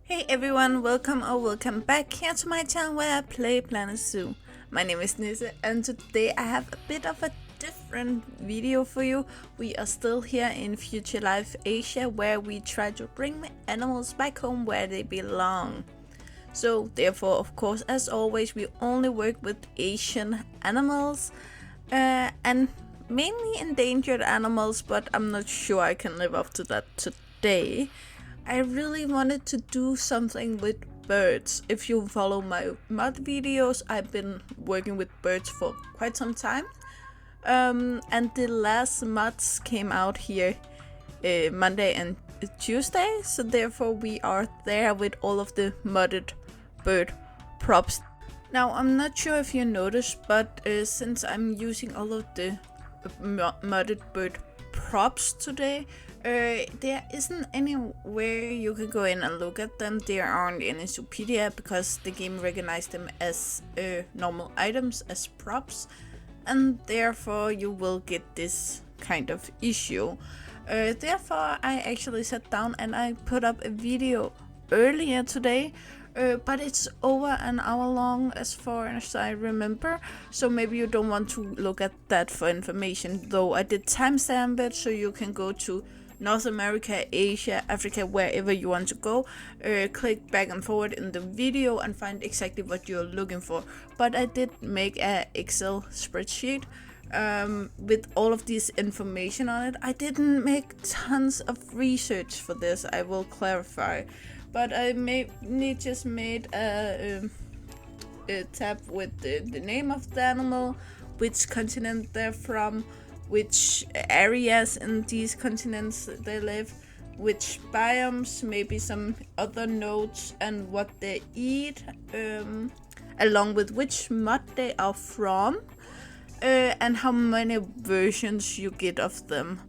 Hey everyone, welcome back here to my channel where I play Planet Zoo. My name is Nisse and today I have a bit of a different video for you. We are still here in Future Life Asia where we try to bring the animals back home where they belong. So therefore, of course, as always, we only work with Asian animals and mainly endangered animals, but I'm not sure I can live up to that today. I really wanted to do something with birds. If you follow my mod videos, I've been working with birds for quite some time. And the last mods came out here Monday and Tuesday, so therefore we are there with all of the modded bird props. Now, I'm not sure if you noticed, but since I'm using all of the modded bird props today, there isn't anywhere you can go in and look at them. There aren't any Zoopedia because the game recognized them as normal items, as props, and therefore you will get this kind of issue. Therefore, I actually sat down and I put up a video earlier today, but it's over an hour long as far as I remember, so maybe you don't want to look at that for information, though I did timestamp it so you can go to North America, Asia, Africa, wherever you want to go, click back and forward in the video and find exactly what you're looking for. But I did make an Excel spreadsheet with all of this information on it. I didn't make tons of research for this, I will clarify, but I just made a tab with the name of the animal, which continent they're from, which areas in these continents they live, which biomes, maybe some other notes, and what they eat, along with which mod they are from, and how many versions you get of them.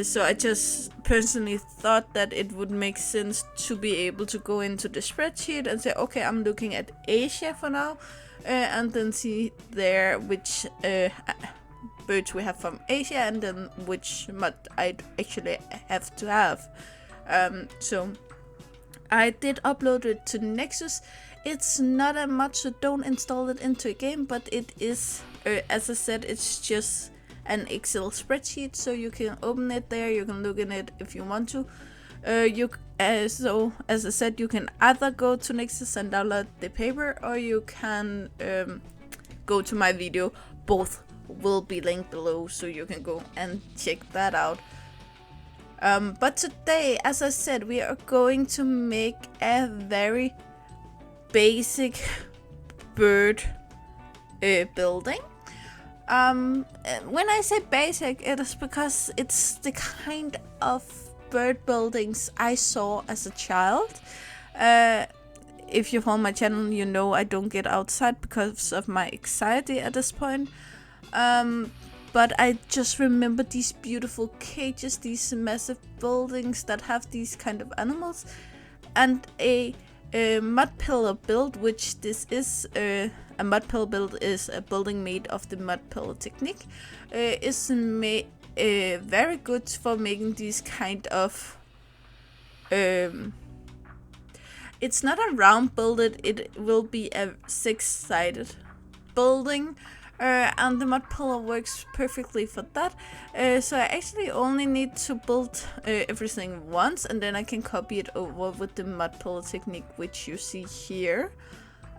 So I just personally thought that it would make sense to be able to go into the spreadsheet and say, okay, I'm looking at Asia for now, and then see there which birds we have from Asia and then which mod I'd actually have to have. So I did upload it to Nexus. It's not a mod, so don't install it into a game, but it is, as I said, it's just an Excel spreadsheet, so you can open it there, you can look in it if you want to. So as I said, you can either go to Nexus and download the paper, or you can go to my video. Both will be linked below, so you can go and check that out. But today, as I said, we are going to make a very basic bird building. When I say basic, it is because it's the kind of bird buildings I saw as a child. If you follow my channel, you know I don't get outside because of my anxiety at this point. But I just remember these beautiful cages, these massive buildings that have these kind of animals, and a mud pillar build, which this is a mud pillar build is a building made of the mud pillar technique, is very good for making these kind of it's not a round build, it will be a 6-sided building, and the mud pillar works perfectly for that. So I actually only need to build everything once, and then I can copy it over with the mud pillar technique, which you see here.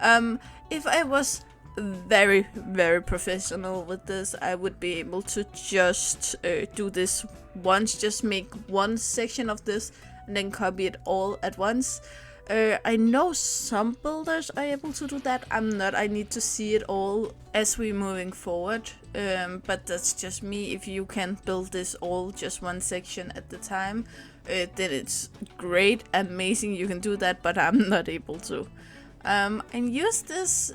If I was very professional with this, I would be able to just do this once, just make one section of this and then copy it all at once. I know some builders are able to do that. I'm not. I need to see it all as we're moving forward. But that's just me. If you can build this all just one section at the time, then it's great, amazing. You can do that, but I'm not able to. And use this.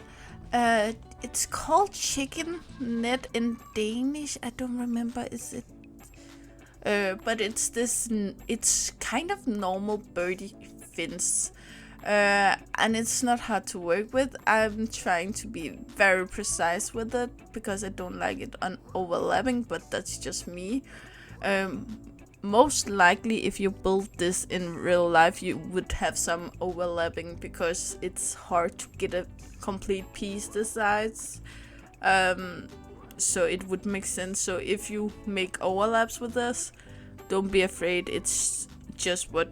It's called chicken net in Danish. I don't remember. Is it? But it's this. It's kind of normal birdie fins. And it's not hard to work with. I'm trying to be very precise with it because I don't like it overlapping, but that's just me. most likely if you build this in real life you would have some overlapping because it's hard to get a complete piece this size. So it would make sense. So if you make overlaps with this, don't be afraid, it's just what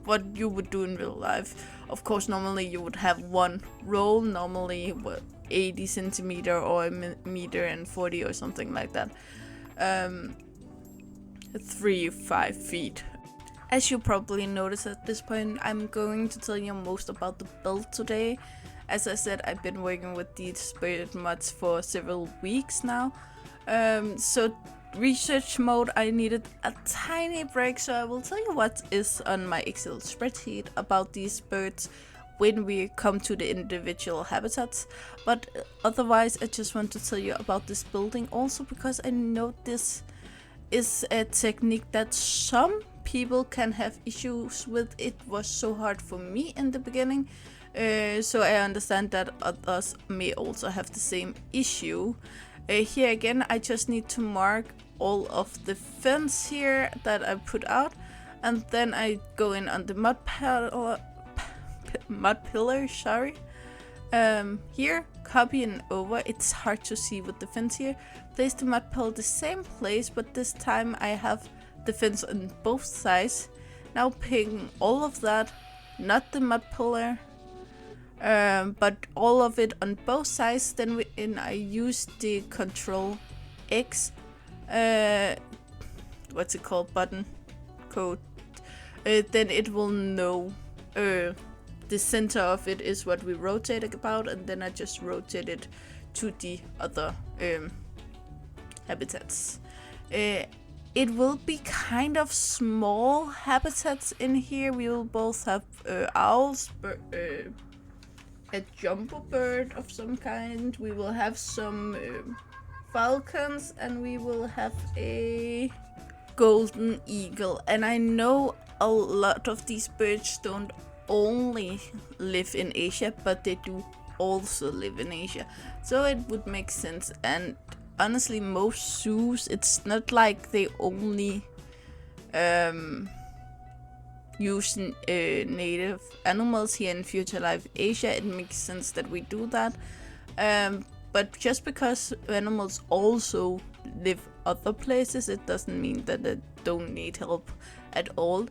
what you would do in real life. Of course, normally you would have one roll, normally 80 centimeter or a meter and 40 or something like that. 5 feet. As you probably noticed at this point, I'm going to tell you most about the build today. As I said, I've been working with these bird mods for several weeks now. So research mode, I needed a tiny break, so I will tell you what is on my Excel spreadsheet about these birds when we come to the individual habitats. But otherwise, I just want to tell you about this building also because I know this is a technique that some people can have issues with. It was so hard for me in the beginning, so I understand that others may also have the same issue. Here again, I just need to mark all of the fence here that I put out, and then I go in on the mud pillar, sorry. Here, copy and over. It's hard to see with the fence here. Place the mud pillar the same place, but this time I have the fence on both sides. Now ping all of that, not the mud pillar, but all of it on both sides. Then I use the Control X, what's it called, button code. Then it will know the center of it is what we rotate about, and then I just rotate it to the other habitats. It will be kind of small habitats in here. We will both have owls, a jumbo bird of some kind. We will have some falcons, and we will have a golden eagle. And I know a lot of these birds don't only live in Asia, but they do also live in Asia, so it would make sense. And honestly, most zoos, it's not like they only use native animals. Here in Future Life Asia, it makes sense that we do that, but just because animals also live other places, it doesn't mean that they don't need help at all.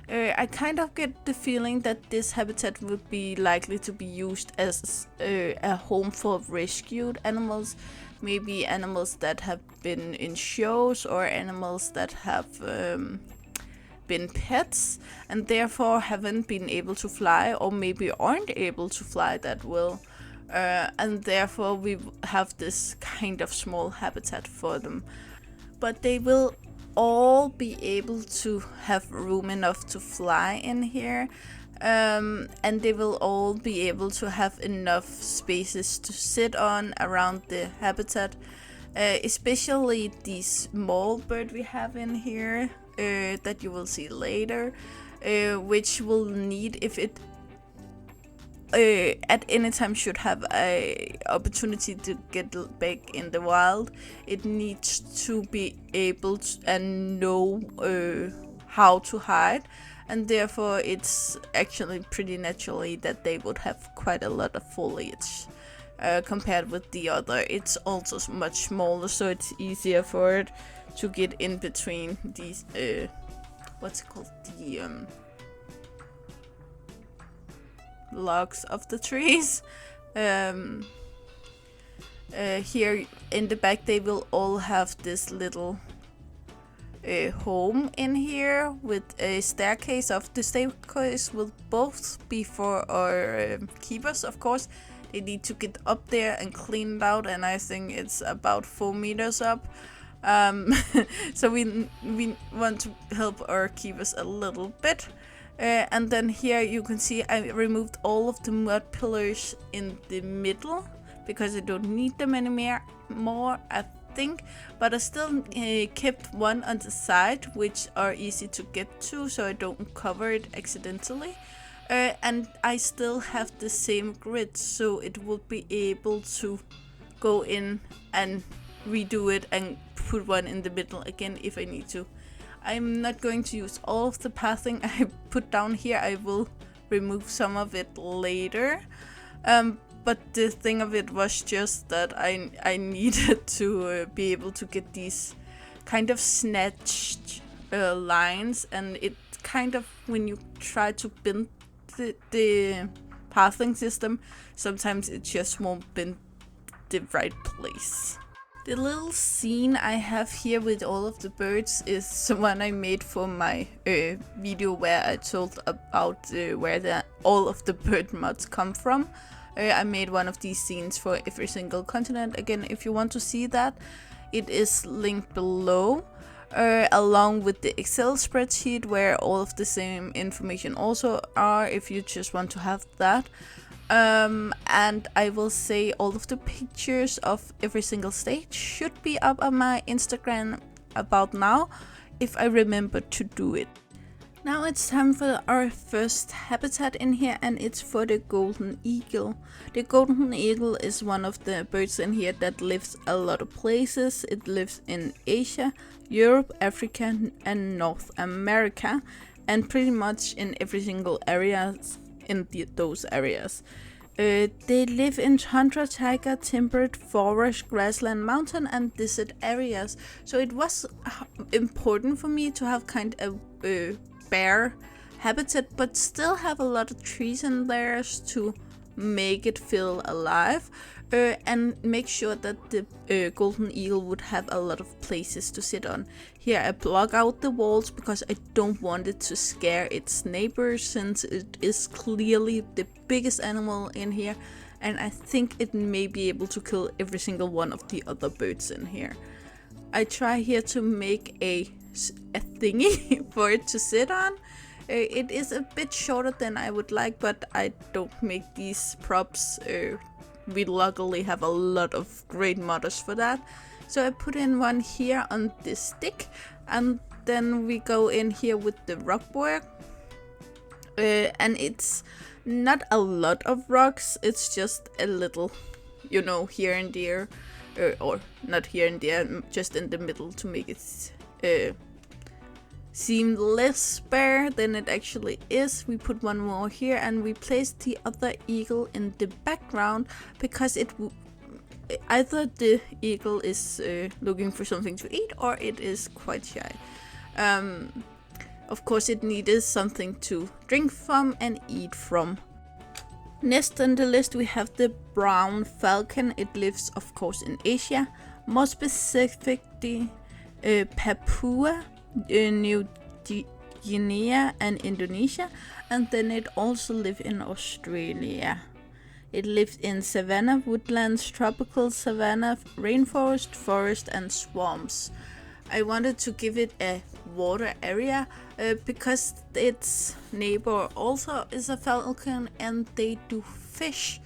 I kind of get the feeling that this habitat would be likely to be used as a home for rescued animals, maybe animals that have been in shows or animals that have been pets and therefore haven't been able to fly, or maybe aren't able to fly that well, and therefore we have this kind of small habitat for them. But they will all be able to have room enough to fly in here, and they will all be able to have enough spaces to sit on around the habitat, especially the small bird we have in here that you will see later, which will need, if it at any time should have a opportunity to get back in the wild, it needs to be able to and know how to hide, and therefore it's actually pretty naturally that they would have quite a lot of foliage compared with the other. It's also much smaller, so it's easier for it to get in between these what's it called, the logs of the trees. Here in the back they will all have this little home in here with a staircase. Of the staircase will both be for our keepers. Of course, they need to get up there and clean it out, and I think it's about 4 meters up. So we want to help our keepers a little bit. And then here you can see I removed all of the mud pillars in the middle because I don't need them anymore, I think. But I still kept one on the side, which are easy to get to, so I don't cover it accidentally. And I still have the same grid, so it will be able to go in and redo it and put one in the middle again if I need to. I'm not going to use all of the pathing I put down here. I will remove some of it later. But the thing of it was just that I needed to be able to get these kind of snatched lines, and it kind of, when you try to bend the pathing system, sometimes it just won't bend the right place. The little scene I have here with all of the birds is the one I made for my video where I told about where all of the bird mods come from. I made one of these scenes for every single continent. Again, if you want to see that, it is linked below, along with the Excel spreadsheet where all of the same information also are, if you just want to have that. And I will say all of the pictures of every single stage should be up on my Instagram about now, if I remember to do it. Now it's time for our first habitat in here, and it's for the golden eagle. The golden eagle is one of the birds in here that lives a lot of places. It lives in Asia, Europe, Africa and North America, and pretty much in every single area in those areas. They live in tundra, taiga, temperate forest, grassland, mountain and desert areas. So it was important for me to have kind of bare habitat, but still have a lot of trees in there to make it feel alive, and make sure that the golden eagle would have a lot of places to sit on. Here I block out the walls because I don't want it to scare its neighbors, since it is clearly the biggest animal in here, and I think it may be able to kill every single one of the other birds in here. I try here to make a thingy for it to sit on. It is a bit shorter than I would like, but I don't make these props. We luckily have a lot of great modders for that. So I put in one here on this stick, and then we go in here with the rock work. And it's not a lot of rocks, it's just a little, you know, here and there, or not here and there, just in the middle to make it seem less bare than it actually is. We put one more here, and we place the other eagle in the background because it either the eagle is looking for something to eat, or it is quite shy. Of course it needed something to drink from and eat from. Next on the list we have the Brown Falcon. It lives of course in Asia, more specifically Papua New Guinea and Indonesia, and then it also lives in Australia. It lives in savanna, woodlands, tropical savanna, rainforest, forest and swamps. I wanted to give it a water area because its neighbor also is a falcon and they do fish.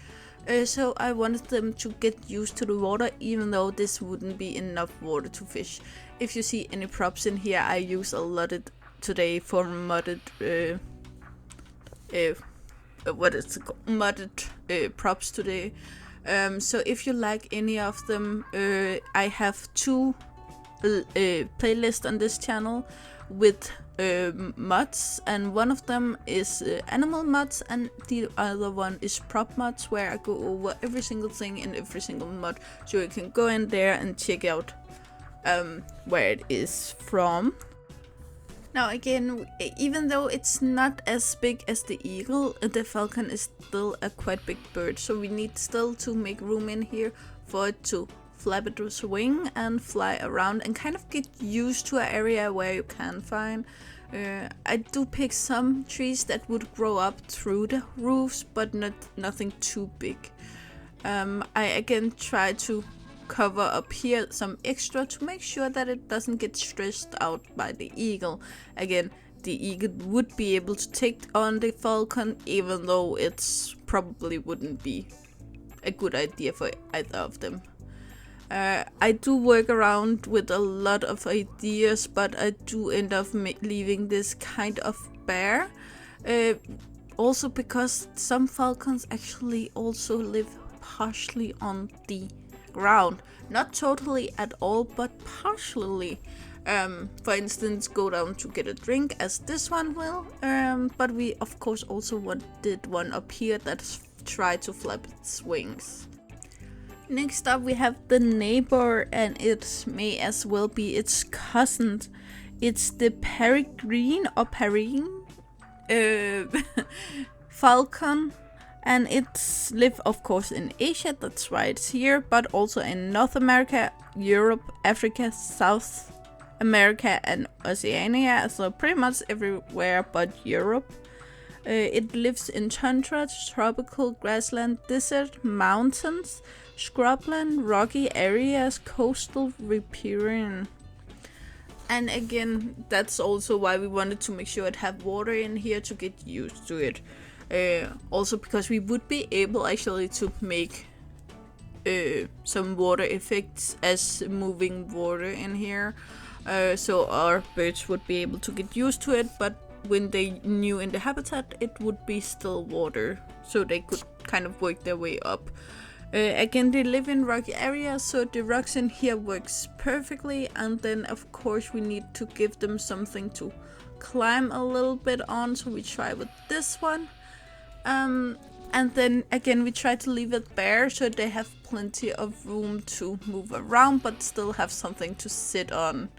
So I wanted them to get used to the water, even though this wouldn't be enough water to fish. If you see any props in here, I use a lot of today for modded modded props today. So if you like any of them, I have two playlists on this channel with mods, and one of them is animal mods and the other one is prop mods, where I go over every single thing in every single mod, so you can go in there and check out where it is from. Now again, even though it's not as big as the eagle, the falcon is still a quite big bird, so we need still to make room in here for it to flap its wing and fly around and kind of get used to an area where you can find. I do pick some trees that would grow up through the roofs, but nothing too big. I again try to cover up here some extra to make sure that it doesn't get stressed out by the eagle. Again, the eagle would be able to take on the falcon, even though it's probably wouldn't be a good idea for either of them. I do work around with a lot of ideas, but I do end up leaving this kind of bare. Also because some falcons actually also live partially on the ground. Not totally at all, but partially. For instance, go down to get a drink, as this one will. But we of course also wanted one up here that try to flap its wings. Next up we have the neighbor, and it may as well be its cousin. It's the Peregrine Falcon, and it's live of course in Asia, that's why it's here, but also in North America, Europe, Africa, South America and Oceania, so pretty much everywhere but Europe. It lives in tundra, tropical grassland, desert, mountains, scrubland, rocky areas, coastal riparian. And again, that's also why we wanted to make sure it have water in here to get used to it. Also because we would be able actually to make some water effects as moving water in here. So our birds would be able to get used to it, but when they knew in the habitat, it would be still water, so they could kind of work their way up. Again, they live in rocky areas, so the rocks in here works perfectly, and then of course we need to give them something to climb a little bit on, so we try with this one. And then again we try to leave it bare so they have plenty of room to move around but still have something to sit on.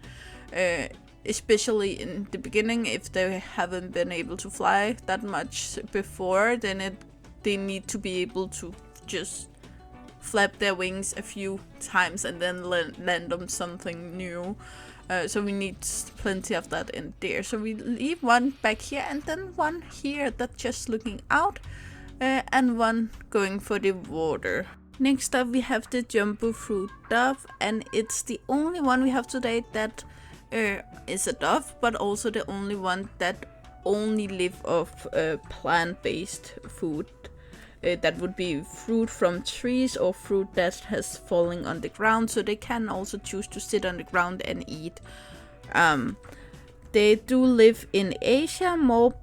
Especially in the beginning, if they haven't been able to fly that much before, then they need to be able to just flap their wings a few times and then land on something new. So we need plenty of that in there. So we leave one back here and then one here that's just looking out, and one going for the water. Next up we have the Jambu Fruit Dove, and it's the only one we have today that is a dove, but also the only one that only live off plant-based food. That would be fruit from trees or fruit that has fallen on the ground, so they can also choose to sit on the ground and eat. They do live in Asia, more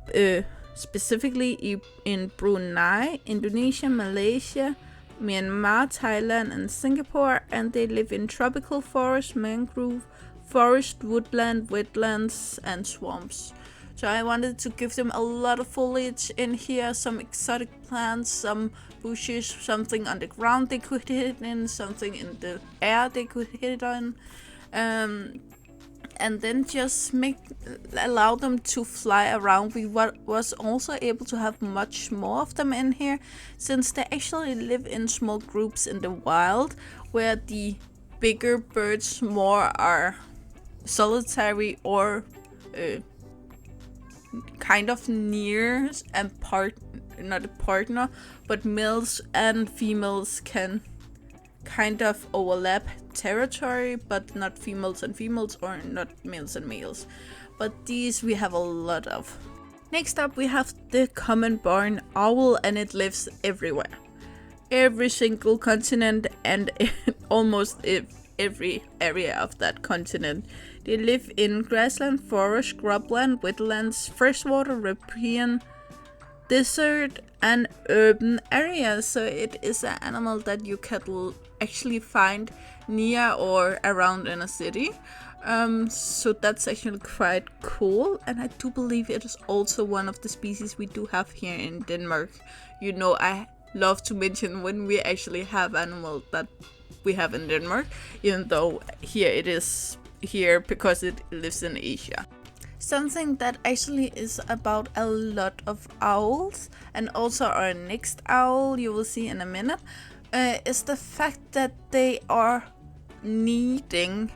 specifically in Brunei, Indonesia, Malaysia, Myanmar, Thailand and Singapore, and they live in tropical forest, mangrove forest, woodland, wetlands and swamps. So I wanted to give them a lot of foliage in here, some exotic plants, some bushes, something on the ground they could hit in, something in the air they could hit on, and then just allow them to fly around. We was also able to have much more of them in here, since they actually live in small groups in the wild, where the bigger birds more are solitary or kind of near and not a partner, but males and females can kind of overlap territory, but not females and females or not males and males. But these we have a lot of. Next up we have the common barn owl, and it lives everywhere. Every single continent and almost every area of that continent. They live in grassland, forest, scrubland, wetlands, freshwater, riparian, desert and urban areas. So it is an animal that you can actually find near or around in a city. So that's actually quite cool, and I do believe it is also one of the species we do have here in Denmark. You know, I love to mention when we actually have animals that we have in Denmark, even though here it is here because it lives in Asia. Something that actually is about a lot of owls, and also our next owl you will see in a minute, is the fact that they are needing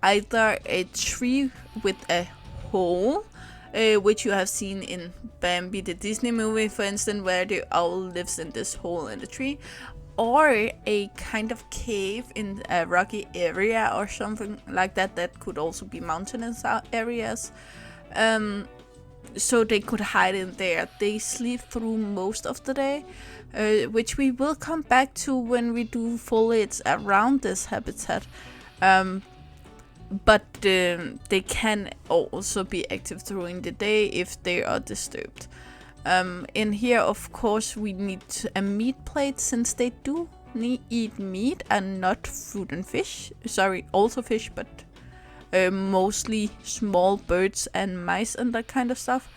either a tree with a hole, which you have seen in Bambi, the Disney movie, for instance, where the owl lives in this hole in the tree, or a kind of cave in a rocky area or something like that. That could also be mountainous areas. So they could hide in there. They sleep through most of the day, which we will come back to when we do foliage around this habitat. But they can also be active during the day if they are disturbed. In here, of course, we need a meat plate, since they do eat meat and not fruit and fish. Sorry, also fish, but mostly small birds and mice and that kind of stuff.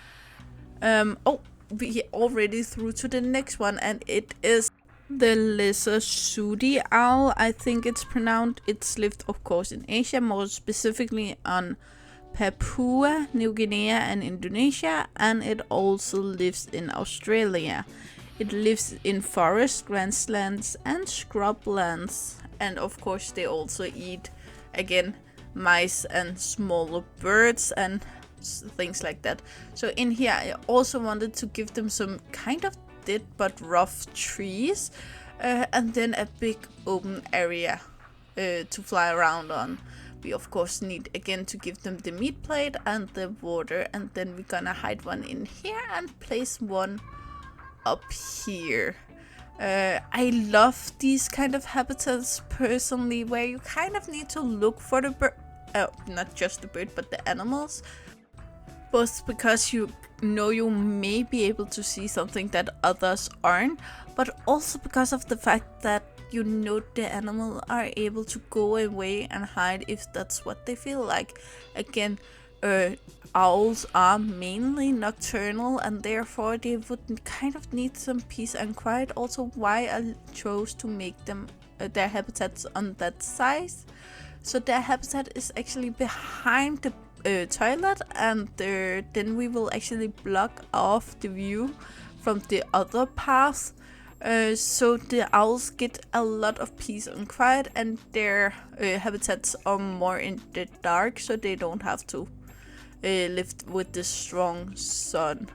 Oh, we already through to the next one, and it is the lizard Sooty Owl, I think it's pronounced. It's lived, of course, in Asia, more specifically on Papua New Guinea and Indonesia, and it also lives in Australia. It lives in forest, grasslands, and scrublands, and of course they also eat, again, mice and smaller birds and things like that. So in here I also wanted to give them some kind of dead but rough trees, and then a big open area to fly around on. We of course need again to give them the meat plate and the water, and then we're gonna hide one in here and place one up here. I love these kind of habitats personally, where you kind of need to look for the bird, not just the bird but the animals, both because you know you may be able to see something that others aren't, but also because of the fact that you know the animal are able to go away and hide if that's what they feel like. Again, owls are mainly nocturnal, and therefore they would kind of need some peace and quiet. Also why I chose to make them their habitats on that size. So their habitat is actually behind the toilet, and then we will actually block off the view from the other path, so the owls get a lot of peace and quiet, and their habitats are more in the dark, so they don't have to live with the strong sun.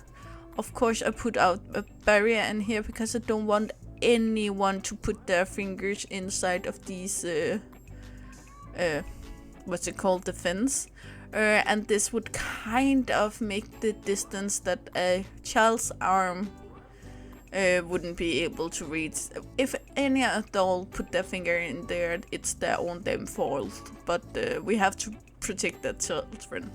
Of course I put out a barrier in here because I don't want anyone to put their fingers inside of these what's it called, the fence. And this would kind of make the distance that a child's arm wouldn't be able to reach. If any adult put their finger in there, it's their own damn fault, but we have to protect the children.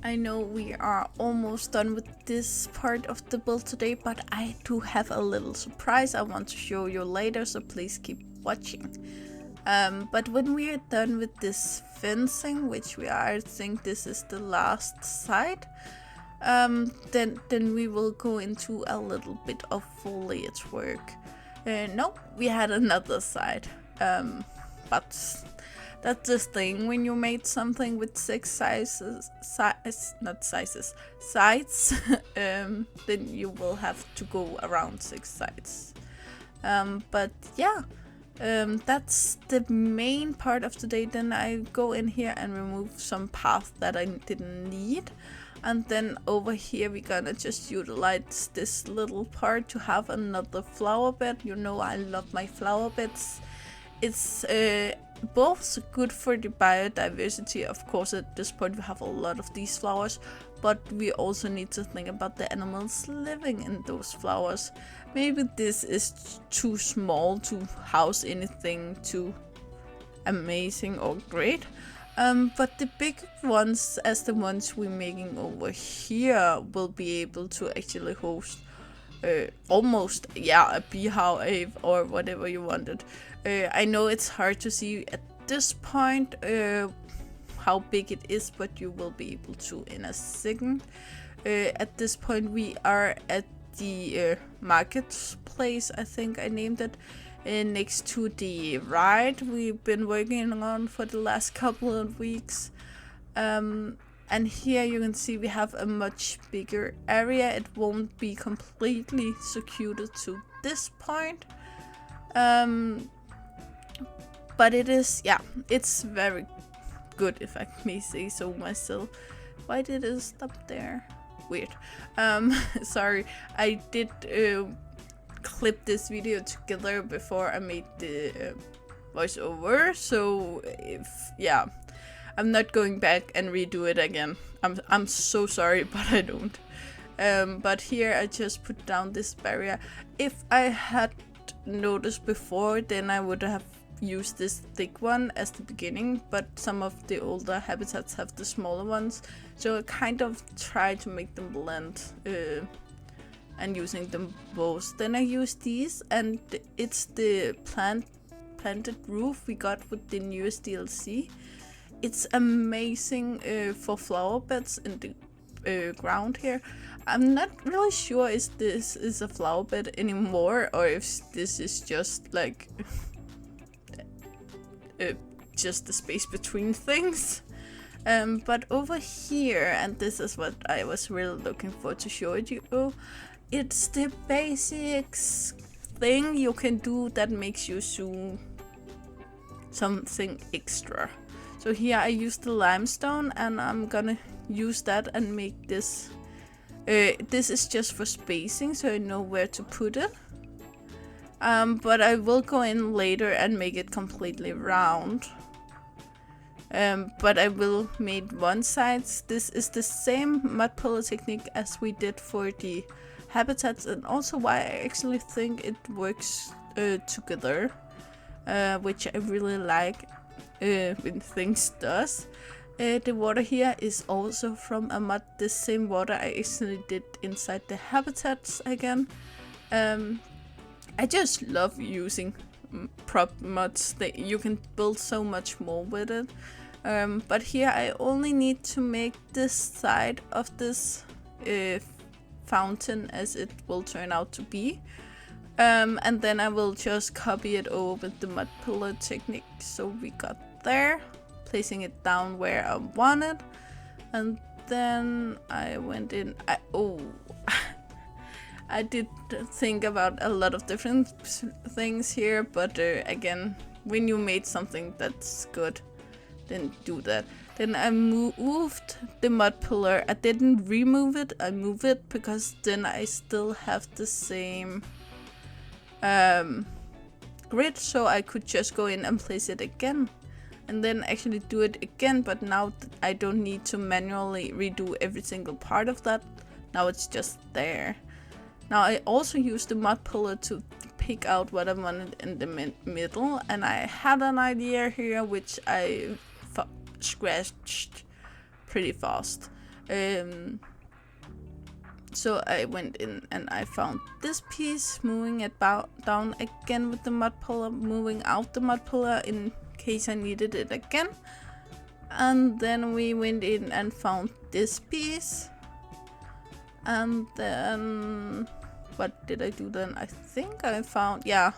I know we are almost done with this part of the build today, but I do have a little surprise I want to show you later, so please keep watching. But when we are done with this fencing, which we are, I think this is the last side, then we will go into a little bit of foliage work. No, we had another side, but that's the thing when you made something with 6 sides, then you will have to go around 6 sides. But yeah. That's the main part of today. Then I go in here and remove some paths that I didn't need, and then over here we're gonna just utilize this little part to have another flower bed. You know I love my flower beds. It's both good for the biodiversity, of course. At this point we have a lot of these flowers, but we also need to think about the animals living in those flowers. Maybe this is too small to house anything too amazing or great, but the big ones, as the ones we're making over here, will be able to actually host almost, yeah, a beehive or whatever you wanted. I know it's hard to see at this point how big it is, but you will be able to in a second. At this point we are at the marketplace, I think I named it, next to the ride we've been working on for the last couple of weeks. And here you can see we have a much bigger area. It won't be completely secluded to this point, but it is, yeah, it's very good, if I may say so myself. Why did it stop there? Weird. Sorry, I did clip this video together before I made the voiceover, so if, yeah, I'm not going back and redo it again. I'm so sorry, but I don't. But here I just put down this barrier. If I had noticed before, then I would have used this thick one as the beginning, but some of the older habitats have the smaller ones, so I kind of try to make them blend and using them both. Then I use these, and it's the planted roof we got with the newest DLC. it's amazing for flower beds in the ground here. I'm not really sure if this is a flower bed anymore or if this is just like just the space between things. But over here, and this is what I was really looking for to show you, it's the basics thing you can do that makes you zoom something extra. So here I used the limestone, and I'm gonna use that and make this. This is just for spacing, so I know where to put it. But I will go in later and make it completely round. But I will make one side. This is the same mud pillar technique as we did for the habitats, and also why I actually think it works together, which I really like when things does. The water here is also from a mud, the same water I actually did inside the habitats again. I just love using prop mods. You can build so much more with it. But here I only need to make this side of this fountain as it will turn out to be. And then I will just copy it over with the mud pillar technique. So we got there, placing it down where I want it. And then I went in, I did think about a lot of different things here, but again, when you made something that's good, then do that. Then I moved the mud pillar. I didn't remove it, I moved it because then I still have the same grid, so I could just go in and place it again. And then actually do it again, but now I don't need to manually redo every single part of that. Now it's just there. Now I also used the mud pillar to pick out what I wanted in the middle, and I had an idea here which I scratched pretty fast. So I went in and I found this piece, moving it down again with the mud pillar, moving out the mud pillar in case I needed it again. And then we went in and found this piece. And then what did I do then? I think I found, yeah.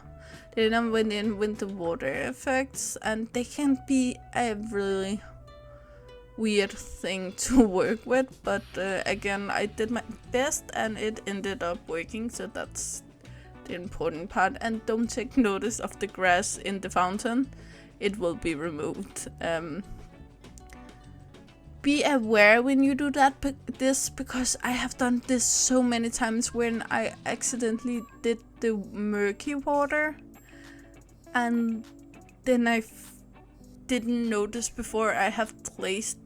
Then I went in with the water effects, and they can be a really weird thing to work with, but again, I did my best and it ended up working, so that's the important part. And don't take notice of the grass in the fountain, it will be removed. Be aware when you do this, because I have done this so many times when I accidentally did the murky water and then I didn't notice before I have placed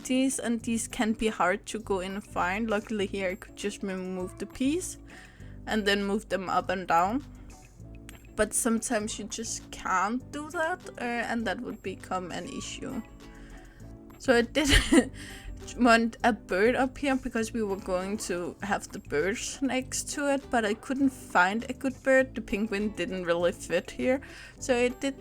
these, and these can be hard to go in and find. Luckily here I could just remove the piece and then move them up and down, but sometimes you just can't do that, and that would become an issue. So I did want a bird up here because we were going to have the birds next to it, but I couldn't find a good bird. The penguin didn't really fit here, so I did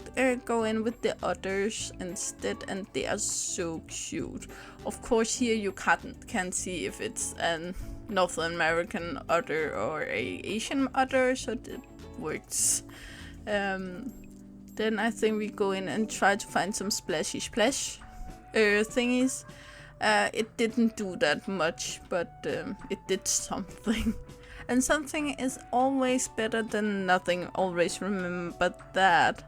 go in with the otters instead, and they are so cute. Of course here you can't see if it's a North American otter or a Asian otter, so it works. Then I think we go in and try to find some splashy splash thingies. It didn't do that much, but it did something. And something is always better than nothing, always remember that.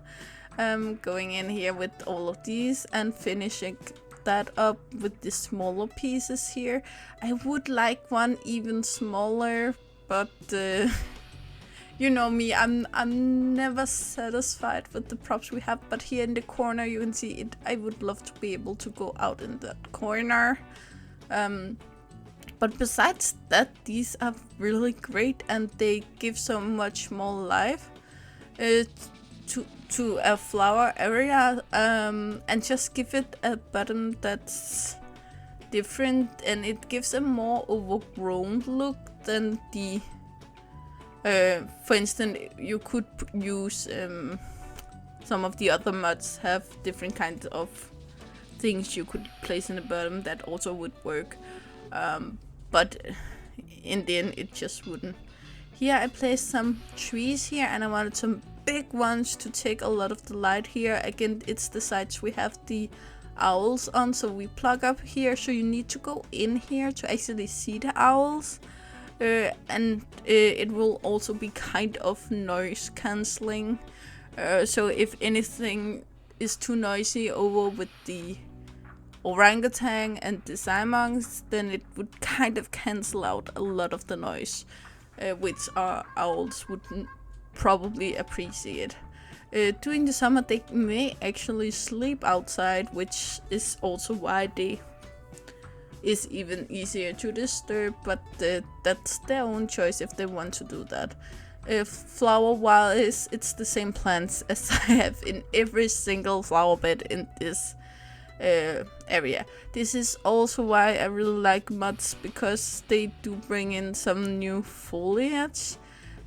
Going in here with all of these and finishing that up with the smaller pieces here. I would like one even smaller, but you know me, I'm never satisfied with the props we have, but here in the corner you can see it. I would love to be able to go out in that corner. But besides that, these are really great and they give so much more life to a flower area, and just give it a bottom that's different, and it gives a more overgrown look than the for instance, you could use some of the other mods have different kinds of things you could place in the bottom that also would work, but in the end it just wouldn't. Here I placed some trees here, and I wanted some big ones to take a lot of the light here. Again, it's the sides we have the owls on, so we plug up here, so you need to go in here to actually see the owls. And it will also be kind of noise cancelling, so if anything is too noisy over with the orangutan and the simongs, then it would kind of cancel out a lot of the noise, which our owls would probably appreciate. During the summer they may actually sleep outside, which is also why they is even easier to disturb, but that's their own choice if they want to do that. Flower wise, it's the same plants as I have in every single flower bed in this area. This is also why I really like mods, because they do bring in some new foliage.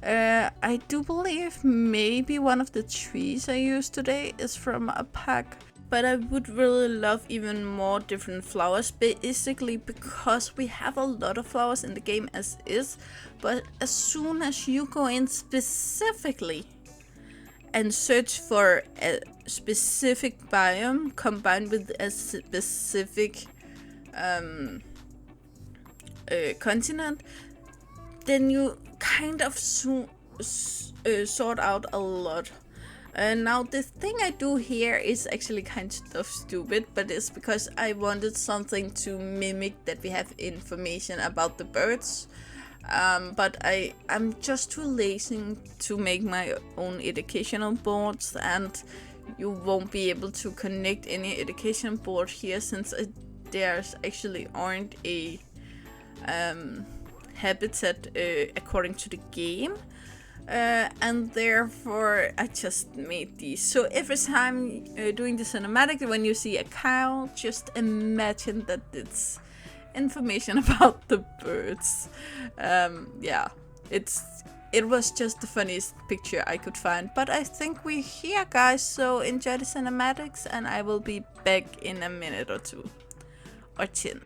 I do believe maybe one of the trees I used today is from a pack, but I would really love even more different flowers, basically because we have a lot of flowers in the game as is, but as soon as you go in specifically and search for a specific biome combined with a specific continent, then you kind of sort out a lot. Now the thing I do here is actually kind of stupid, but it's because I wanted something to mimic that we have information about the birds. But I'm just too lazy to make my own educational boards, and you won't be able to connect any education board here, since there's actually aren't a habitat according to the game. And therefore I just made these. So every time doing the cinematic, when you see a cow, just imagine that it's information about the birds. Yeah, it was just the funniest picture I could find, but I think we're here, guys, so enjoy the cinematics, and I will be back in a minute or two, or 10.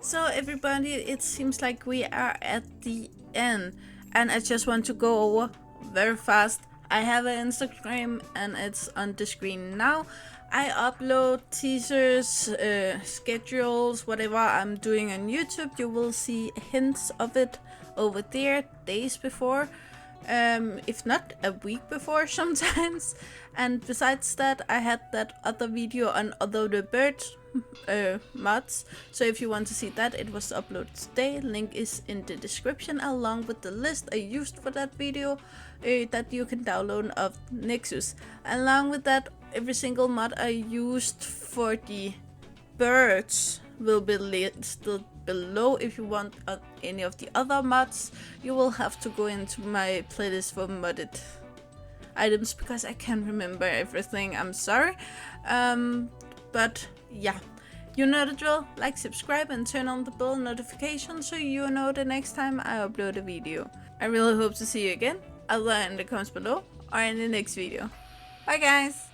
So everybody, it seems like we are at the end, and I just want to go over very fast. I have an Instagram and it's on the screen now. I upload teasers, schedules, whatever I'm doing on YouTube. You will see hints of it over there days before, if not a week before sometimes. And besides that, I had that other video on other the birds mods, so if you want to see that, it was uploaded today. Link is in the description along with the list I used for that video that you can download of Nexus. Along with that, every single mod I used for the birds will be listed below. If you want any of the other mods, you will have to go into my playlist for modded items because I can't remember everything, I'm sorry. But yeah, you know the drill. Like, subscribe and turn on the bell notification so you know the next time I upload a video. I really hope to see you again, either in the comments below or in the next video. Bye guys!